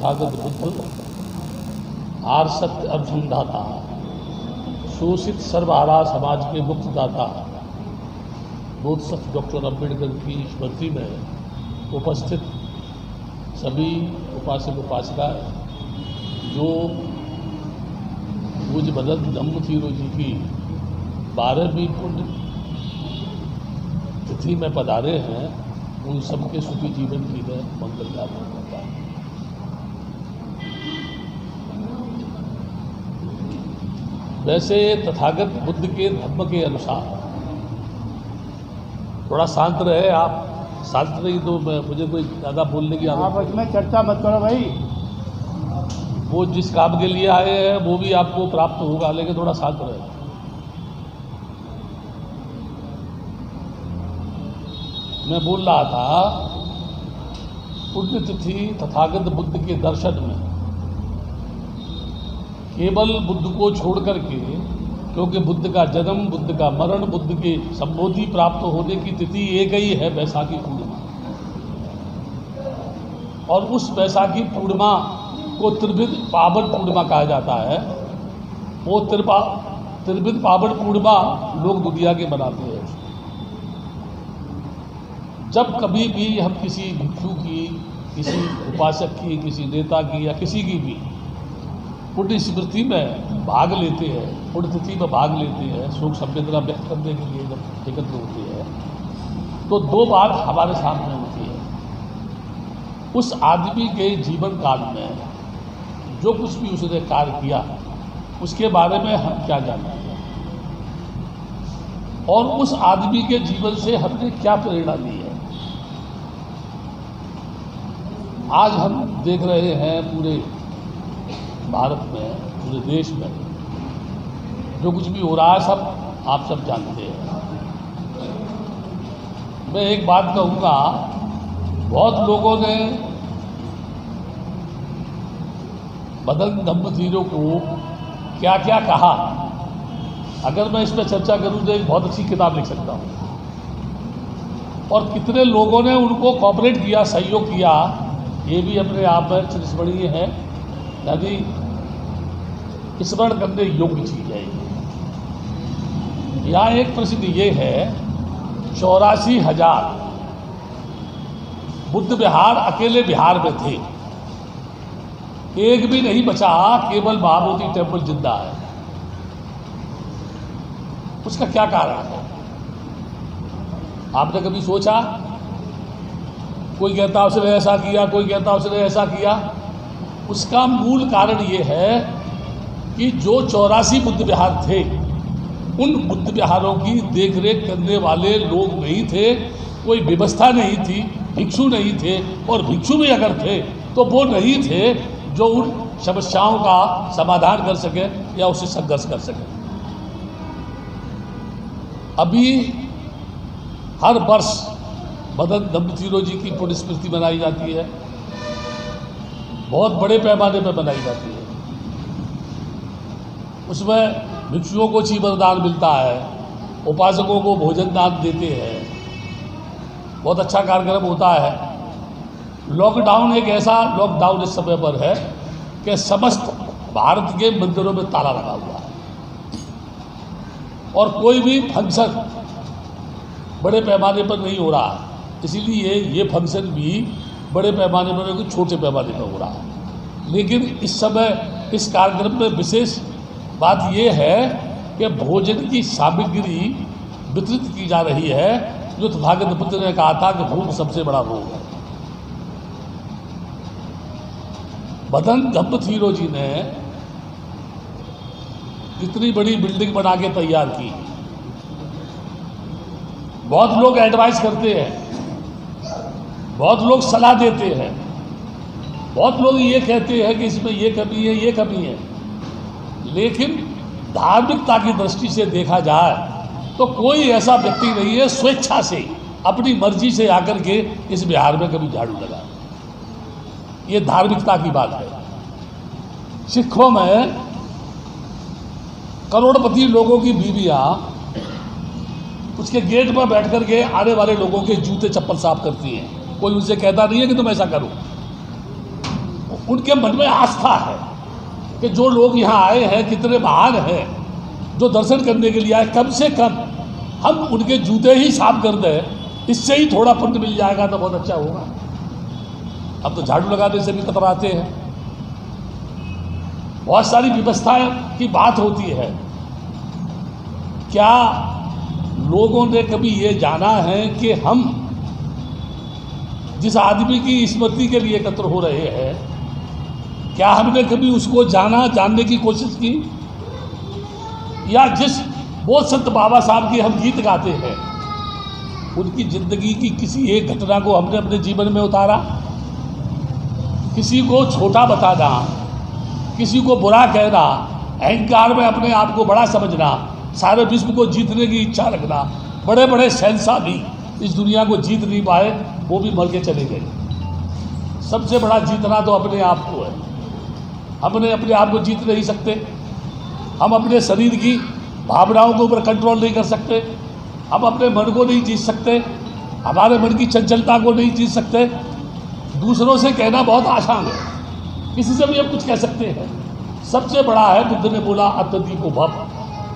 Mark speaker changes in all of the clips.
Speaker 1: Tathagata Buddha are सत्य अनुसंधाता, शोषित सर्वहारा समाज के मुक्तदाता बोधसत्व डॉक्टर अम्बेडकर की स्मृति में उपस्थित सभी उपासक उपासिका जो पूज्य भदंत धम्मथीरो जी की 12वीं पुण्य तिथि में पधारे हैं, उन सबके सुखी जीवन की मैं मंगल कामना करता हूँ। वैसे तथागत बुद्ध के धर्म के अनुसार थोड़ा शांत रहे आप, शांत रही तो मुझे कोई ज़्यादा बोलने की
Speaker 2: आप इसमें चर्चा मत करो भाई।
Speaker 1: वो जिस काम के लिए आए हैं वो भी आपको प्राप्त होगा, लेकिन थोड़ा शांत रहे। मैं बोल रहा था पुण्यतिथि तथागत बुद्ध के दर्शन में केवल बुद्ध को छोड़ करके, क्योंकि बुद्ध का जन्म, बुद्ध का मरण, बुद्ध के संबोधि प्राप्त होने की तिथि एक ही है, बैसाखी पूर्णिमा। और उस बैसाखी पूर्णिमा को त्रिविध पावन पूर्णिमा कहा जाता है। वो त्रिविध पावन पूर्णिमा लोग दुनिया के मनाते हैं। जब कभी भी हम किसी भिक्षु की, किसी उपासक की, किसी नेता की या किसी की भी पुण्य स्मृति में भाग लेते हैं, पुण्यतिथि में भाग लेते हैं, शोक संवेदना व्यक्त करने के लिए जब एकत्र होते हैं, तो दो बात हमारे सामने होती है। उस आदमी के जीवन काल में जो कुछ भी उसने कार्य किया उसके बारे में हम क्या जानते हैं, और उस आदमी के जीवन से हमने क्या प्रेरणा ली है। आज हम देख रहे हैं पूरे भारत में, पूरे देश में जो कुछ भी हो रहा है सब आप सब जानते हैं। मैं एक बात कहूँगा, बहुत लोगों ने भदंत धम्मथीरो को क्या क्या कहा, अगर मैं इस पर चर्चा करूँ तो एक बहुत अच्छी किताब लिख सकता हूँ। और कितने लोगों ने उनको कोऑपरेट किया, सहयोग किया, ये भी अपने आप में चिरस्मरणीय है, यानी स्मरण करने योग्य चीज है। यहाँ एक प्रसिद्ध ये है, 84,000 बुद्ध विहार अकेले बिहार में थे, एक भी नहीं बचा, केवल महाबोधि टेम्पल जिंदा है। उसका क्या कारण है आपने कभी सोचा? कोई कहता उसने ऐसा किया, कोई कहता उसने ऐसा किया। उसका मूल कारण ये है कि जो 84 बुद्ध विहार थे, उन बुद्ध विहारों की देखरेख करने वाले लोग नहीं थे, कोई व्यवस्था नहीं थी, भिक्षु नहीं थे, और भिक्षु भी अगर थे तो वो नहीं थे जो उन समस्याओं का समाधान कर सके या उससे संघर्ष कर सके। अभी हर वर्ष भदंत धम्मथीरो जी की पुण्य स्मृति मनाई जाती है, बहुत बड़े पैमाने पर बनाई जाती है। उसमें भिक्षुओं को चीवरदान मिलता है, उपासकों को भोजन दान देते हैं, बहुत अच्छा कार्यक्रम होता है। लॉकडाउन एक ऐसा लॉकडाउन इस समय पर है कि समस्त भारत के मंदिरों में ताला लगा हुआ है, और कोई भी फंक्शन बड़े पैमाने पर नहीं हो रहा। इसीलिए ये फंक्शन भी बड़े पैमाने पर नहीं, छोटे पैमाने पर हो रहा है। लेकिन इस समय इस कार्यक्रम में विशेष बात यह है कि भोजन की सामग्री वितरित की जा रही है, जो तथागत बुद्ध ने कहा था कि भूख सबसे बड़ा रोग है। भदंत धम्मथीरो जी ने इतनी बड़ी बिल्डिंग बना के तैयार की। बहुत लोग एडवाइस करते हैं, बहुत लोग सलाह देते हैं, बहुत लोग ये कहते हैं कि इसमें ये कमी है, ये कमी है। लेकिन धार्मिकता की दृष्टि से देखा जाए तो कोई ऐसा व्यक्ति नहीं है स्वेच्छा से, अपनी मर्जी से आकर के इस बिहार में कभी झाड़ू लगा। ये धार्मिकता की बात है। सिखों में करोड़पति लोगों की बीवियां उसके गेट पर बैठ कर के आने वाले लोगों के जूते चप्पल साफ करती हैं। कोई उनसे कहता नहीं है कि तुम ऐसा करो। उनके मन में आस्था है कि जो लोग यहाँ आए हैं कितने महान हैं, जो दर्शन करने के लिए आए, कम से कम हम उनके जूते ही साफ कर दें, इससे ही थोड़ा पुण्य मिल जाएगा तो बहुत अच्छा होगा। अब तो झाड़ू लगाने से भी कतराते हैं। बहुत सारी व्यवस्थाएं की बात होती है। क्या लोगों ने कभी ये जाना है कि हम जिस आदमी की स्मृति के लिए एकत्र हो रहे हैं, क्या हमने कभी उसको जानने की कोशिश की? या जिस बोध संत बाबा साहब की हम गीत गाते हैं, उनकी जिंदगी की किसी एक घटना को हमने अपने जीवन में उतारा? किसी को छोटा बताना, किसी को बुरा कहना, अहंकार में अपने आप को बड़ा समझना, सारे विश्व को जीतने की इच्छा रखना, बड़े बड़े शहंशाह भी इस दुनिया को जीत नहीं पाए, वो भी मर के चले गए। सबसे बड़ा जीतना तो अपने आप को है। हमने अपने आप को जीत नहीं सकते, हम अपने शरीर की भावनाओं के ऊपर कंट्रोल नहीं कर सकते, हम अपने मन को नहीं जीत सकते, हमारे मन की चंचलता को नहीं जीत सकते। दूसरों से कहना बहुत आसान है, किसी से भी हम कुछ कह सकते हैं। सबसे बड़ा है, बुद्ध ने बोला आत्मदीपो भव,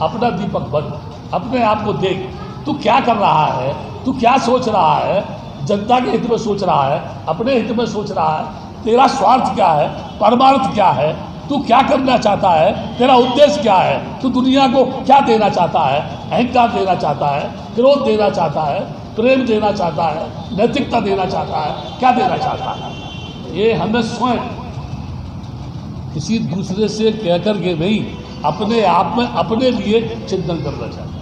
Speaker 1: अपना दीपक बन, अपने आप को देख, तू क्या कर रहा है, तू क्या सोच रहा है, जनता के हित में सोच रहा है, अपने हित में सोच रहा है, तेरा स्वार्थ क्या है, परमार्थ क्या है, तू क्या करना चाहता है, तेरा उद्देश्य क्या है, तू दुनिया को क्या देना चाहता है, अहंकार देना चाहता है, क्रोध देना चाहता है, प्रेम देना चाहता है, नैतिकता देना चाहता है, क्या देना चाहता है। ये हमें स्वयं किसी दूसरे से कह कर के नहीं, अपने आप में अपने लिए चिंतन करना चाहिए।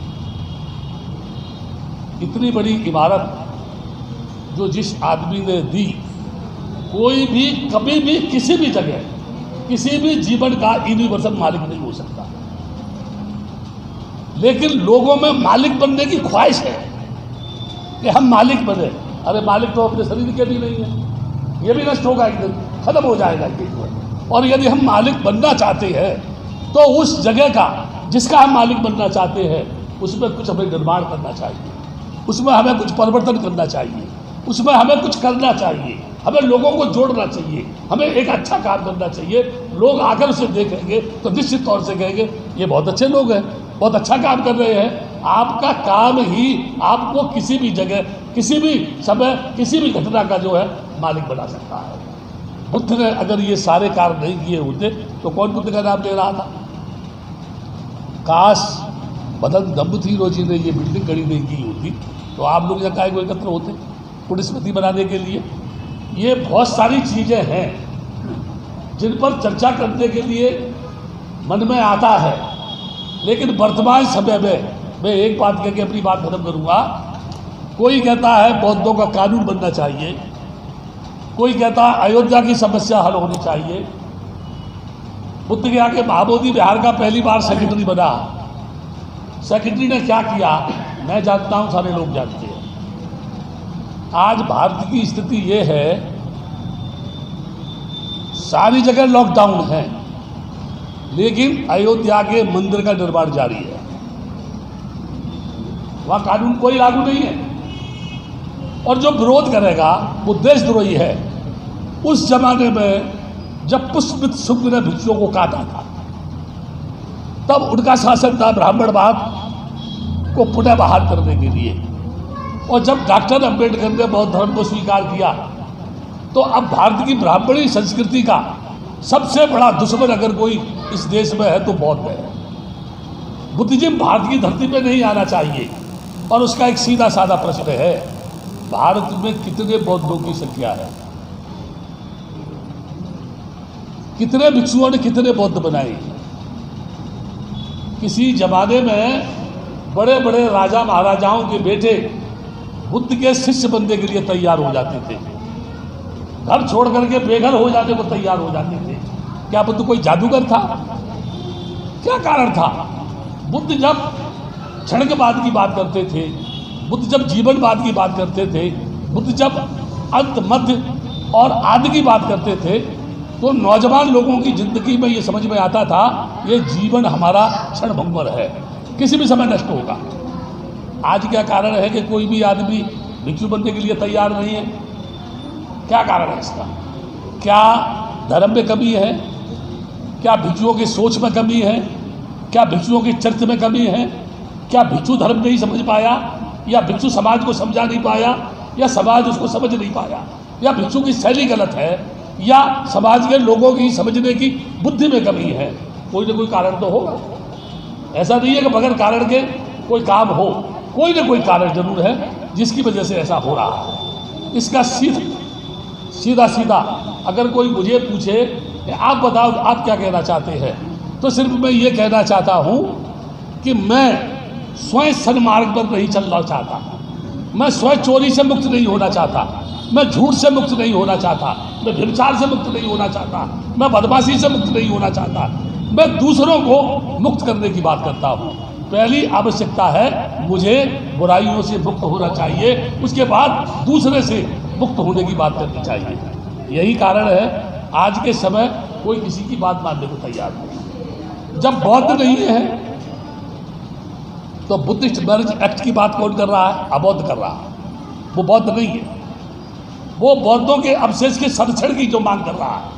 Speaker 1: इतनी बड़ी इमारत जो जिस आदमी ने दी, कोई भी कभी भी किसी भी जगह किसी भी जीवन का यूनिवर्सल मालिक नहीं हो सकता, लेकिन लोगों में मालिक बनने की ख्वाहिश है कि हम मालिक बने। अरे मालिक तो अपने शरीर के भी नहीं है, ये भी नष्ट होगा, एक दिन खत्म हो जाएगा एक दिन। और यदि हम मालिक बनना चाहते हैं तो उस जगह का जिसका हम मालिक बनना चाहते हैं उसमें कुछ हमें निर्माण करना चाहिए, उसमें हमें कुछ परिवर्तन करना चाहिए, उसमें हमें कुछ करना चाहिए, हमें लोगों को जोड़ना चाहिए, हमें एक अच्छा काम करना चाहिए। लोग आकर उसे देखेंगे तो निश्चित तौर से कहेंगे ये बहुत अच्छे लोग हैं, बहुत अच्छा काम कर रहे हैं। आपका काम ही आपको किसी भी जगह, किसी भी समय, किसी भी घटना का जो है मालिक बना सकता है। बुद्ध ने अगर ये सारे कार्य नहीं किए होते तो कौन बुद्ध का नाम ले रहा था? काश बदन दम्पति रोजी ने ये बिल्डिंग खड़ी नहीं की होती तो आप लोग यहाँ को एकत्र होते पुण्य स्मृति बनाने के लिए। ये बहुत सारी चीज़ें हैं जिन पर चर्चा करने के लिए मन में आता है, लेकिन वर्तमान समय में मैं एक बात कह के अपनी बात खत्म करूँगा। कोई कहता है बौद्धों का कानून बनना चाहिए, कोई कहता है अयोध्या की समस्या हल होनी चाहिए। बुद्ध के आके महाबोधि बिहार का पहली बार सेक्रेटरी बना। सेक्रेटरी ने क्या किया मैं जानता हूँ, सारे लोग जानते हैं। आज भारत की स्थिति ये है, सारी जगह लॉकडाउन है, लेकिन अयोध्या के मंदिर का निर्माण जारी है। वहाँ कानून कोई लागू नहीं है, और जो विरोध करेगा वो देशद्रोही है। उस जमाने में जब पुष्पित शुक्ल ने भिक्षुओं को काटा था, तब उनका शासन था ब्राह्मणवाद को पुनः बहाल करने के लिए। और जब डॉक्टर अम्बेडकर ने बौद्ध धर्म को स्वीकार किया तो अब भारत की ब्राह्मणी संस्कृति का सबसे बड़ा दुश्मन अगर कोई इस देश में है तो बौद्ध है। बुद्धिज्म भारत की धरती पर नहीं आना चाहिए। और उसका एक सीधा साधा प्रश्न है, भारत में कितने बौद्धों की संख्या है? कितने भिक्षुओं ने कितने बौद्ध बनाए? किसी जमाने में बड़े बड़े राजा महाराजाओं के बेटे बुद्ध के शिष्य बनने के लिए तैयार हो जाते थे, घर छोड़ करके बेघर हो जाने को तैयार हो जाते थे। क्या बुद्ध कोई जादूगर था? क्या कारण था? बुद्ध जब क्षणिकवाद की बात करते थे, बुद्ध जब जीवनवाद की बात करते थे, बुद्ध जब अंत मध्य और आदि की बात करते थे, तो नौजवान लोगों की जिंदगी में ये समझ में आता था ये जीवन हमारा क्षणभंगुर है, किसी भी समय नष्ट होगा। आज क्या कारण है कि कोई भी आदमी भिक्षु बनने के लिए तैयार नहीं है? क्या कारण है इसका? क्या धर्म में कमी है? क्या भिक्षुओं की सोच में कमी है? क्या भिक्षुओं के चरित्र में कमी है? क्या भिक्षु धर्म नहीं समझ पाया, या भिक्षु समाज को समझा नहीं पाया, या समाज उसको समझ नहीं पाया, या भिक्षु की शैली गलत है, या समाज के लोगों की समझने की बुद्धि में कमी है? कोई ना कोई कारण तो होगा। ऐसा नहीं है कि बगैर कारण के कोई काम हो, कोई ना कोई कारण जरूर है जिसकी वजह से ऐसा हो रहा है। इसका सीधा सीधा अगर कोई मुझे पूछे कि आप बताओ आप क्या कहना चाहते हैं, तो सिर्फ मैं ये कहना चाहता हूँ कि मैं स्वयं सन्मार्ग पर नहीं चलना चाहता, मैं स्वयं चोरी से मुक्त नहीं होना चाहता, मैं झूठ से मुक्त नहीं होना चाहता, मैं व्यभिचार से मुक्त नहीं होना चाहता, मैं बदमाशी से मुक्त नहीं होना चाहता, मैं दूसरों को मुक्त करने की बात करता हूँ। पहली आवश्यकता है मुझे बुराइयों से मुक्त होना चाहिए, उसके बाद दूसरे से मुक्त होने की बात करनी चाहिए। यही कारण है आज के समय कोई किसी की बात मानने को तैयार नहीं। जब बौद्ध नहीं है तो बुद्धिस्ट मैरिज एक्ट की बात कौन कर रहा है? अबौद्ध कर रहा है। वो बौद्ध नहीं है, वो बौद्धों के अवशेष के संरक्षण की जो मांग कर रहा है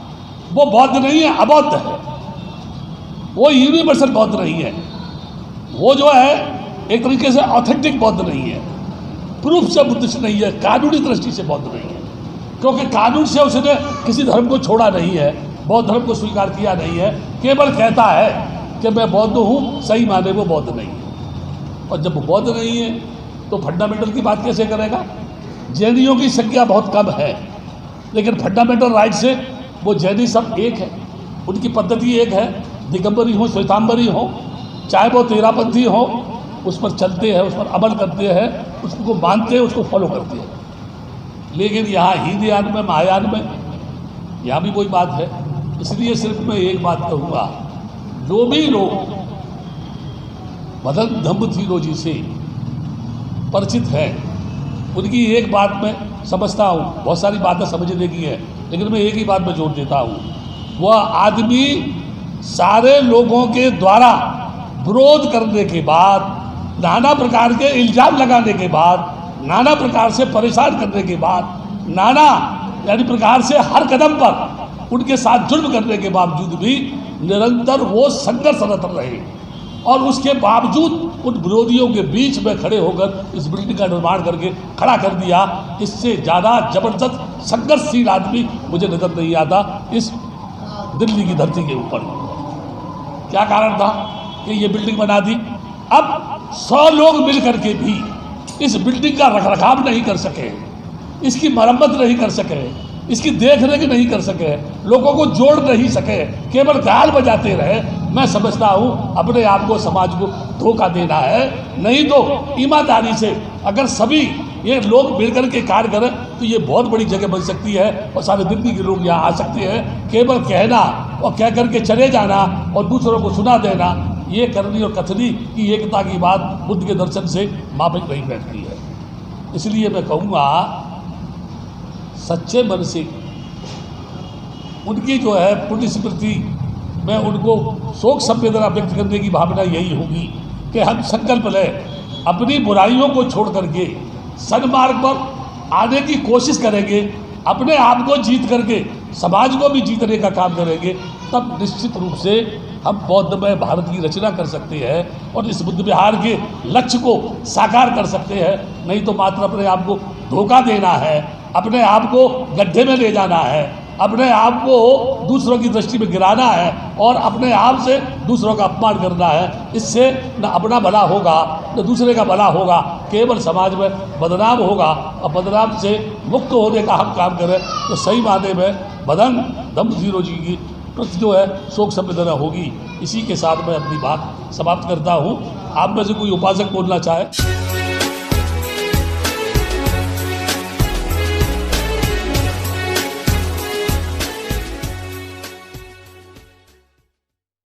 Speaker 1: वो बौद्ध नहीं है, अबौद्ध है। वो यूनिवर्सल बौद्ध नहीं है, वो जो है एक तरीके से ऑथेंटिक बौद्ध नहीं है, प्रूफ से बुद्धिस्ट नहीं है, कानूनी दृष्टि से बौद्ध नहीं है, क्योंकि कानून से उसने किसी धर्म को छोड़ा नहीं है, बौद्ध धर्म को स्वीकार किया नहीं है, केवल कहता है कि मैं बौद्ध हूँ, सही माने वो बौद्ध नहीं है। और जब वो बौद्ध नहीं है तो फंडामेंटल की बात कैसे करेगा? जैनियों की संख्या बहुत कम है, लेकिन फंडामेंटल राइट से वो जैनी सब एक है, उनकी पद्धति एक है, दिगंबरी हो श्वेतांबरी हो, चाहे वो तेरापंथी हो, उस पर चलते हैं, उस पर अमल करते हैं, उसको मानते हैं, उसको फॉलो करते हैं। लेकिन यहाँ हीनयान में, महायान में यहाँ भी कोई बात है। इसलिए सिर्फ मैं एक बात कहूँगा, जो भी लोग मदन धम्म थियोलॉजी से परिचित हैं उनकी एक बात मैं समझता हूँ, बहुत सारी बातें समझने की है, लेकिन मैं एक ही बात में जोर देता हूँ, वह आदमी सारे लोगों के द्वारा विरोध करने के बाद, नाना प्रकार के इल्ज़ाम लगाने के बाद, नाना प्रकार से परेशान करने के बाद, नाना यानी प्रकार से हर कदम पर उनके साथ जुल्म करने के बावजूद भी निरंतर वो संघर्षरत रहे, और उसके बावजूद उन विरोधियों के बीच में खड़े होकर इस बिल्डिंग का निर्माण करके खड़ा कर दिया। इससे ज़्यादा जबरदस्त संघर्षशील आदमी मुझे नजर नहीं आता इस दिल्ली की धरती के ऊपर। क्या कारण था कि ये बिल्डिंग बना दी? अब 100 लोग मिल करके भी इस बिल्डिंग का रखरखाव नहीं कर सके, इसकी मरम्मत नहीं कर सके, इसकी देखरेख नहीं कर सके, लोगों को जोड़ नहीं सके, केवल गाल बजाते रहे। मैं समझता हूँ अपने आप को, समाज को धोखा देना है। नहीं तो ईमानदारी से अगर सभी ये लोग मिलकर के कार्य करें तो ये बहुत बड़ी जगह बन सकती है और सारे दिल्ली के लोग यहाँ आ सकते हैं। केवल कहना और कह करके चले जाना और दूसरों को सुना देना, ये करनी और कथनी की एकता की बात बुद्ध के दर्शन से माफिक नहीं बैठती है। इसलिए मैं कहूँगा सच्चे मन से उनकी जो है पुण्य स्मृति में उनको शोक संवेदना व्यक्त करने की भावना यही होगी कि हम संकल्प लें, अपनी बुराइयों को छोड़ करके सन्मार्ग पर आने की कोशिश करेंगे, अपने आप को जीत करके समाज को भी जीतने का काम करेंगे, तब निश्चित रूप से हम बौद्धमय भारत की रचना कर सकते हैं और इस बुद्ध विहार के लक्ष्य को साकार कर सकते हैं। नहीं तो मात्र अपने आप को धोखा देना है, अपने आप को गड्ढे में ले जाना है, अपने आप को दूसरों की दृष्टि में गिराना है और अपने आप से दूसरों का अपमान करना है। इससे न अपना भला होगा न दूसरे का भला होगा, केवल समाज में बदनाम होगा। और बदनाम से मुक्त होने का हम काम करें तो सही मायने में मदन धम्म थियोलॉजी की प्रति जो है शोक संवेदना होगी। इसी के साथ मैं अपनी बात समाप्त करता हूँ। आप में से कोई उपासक बोलना चाहे?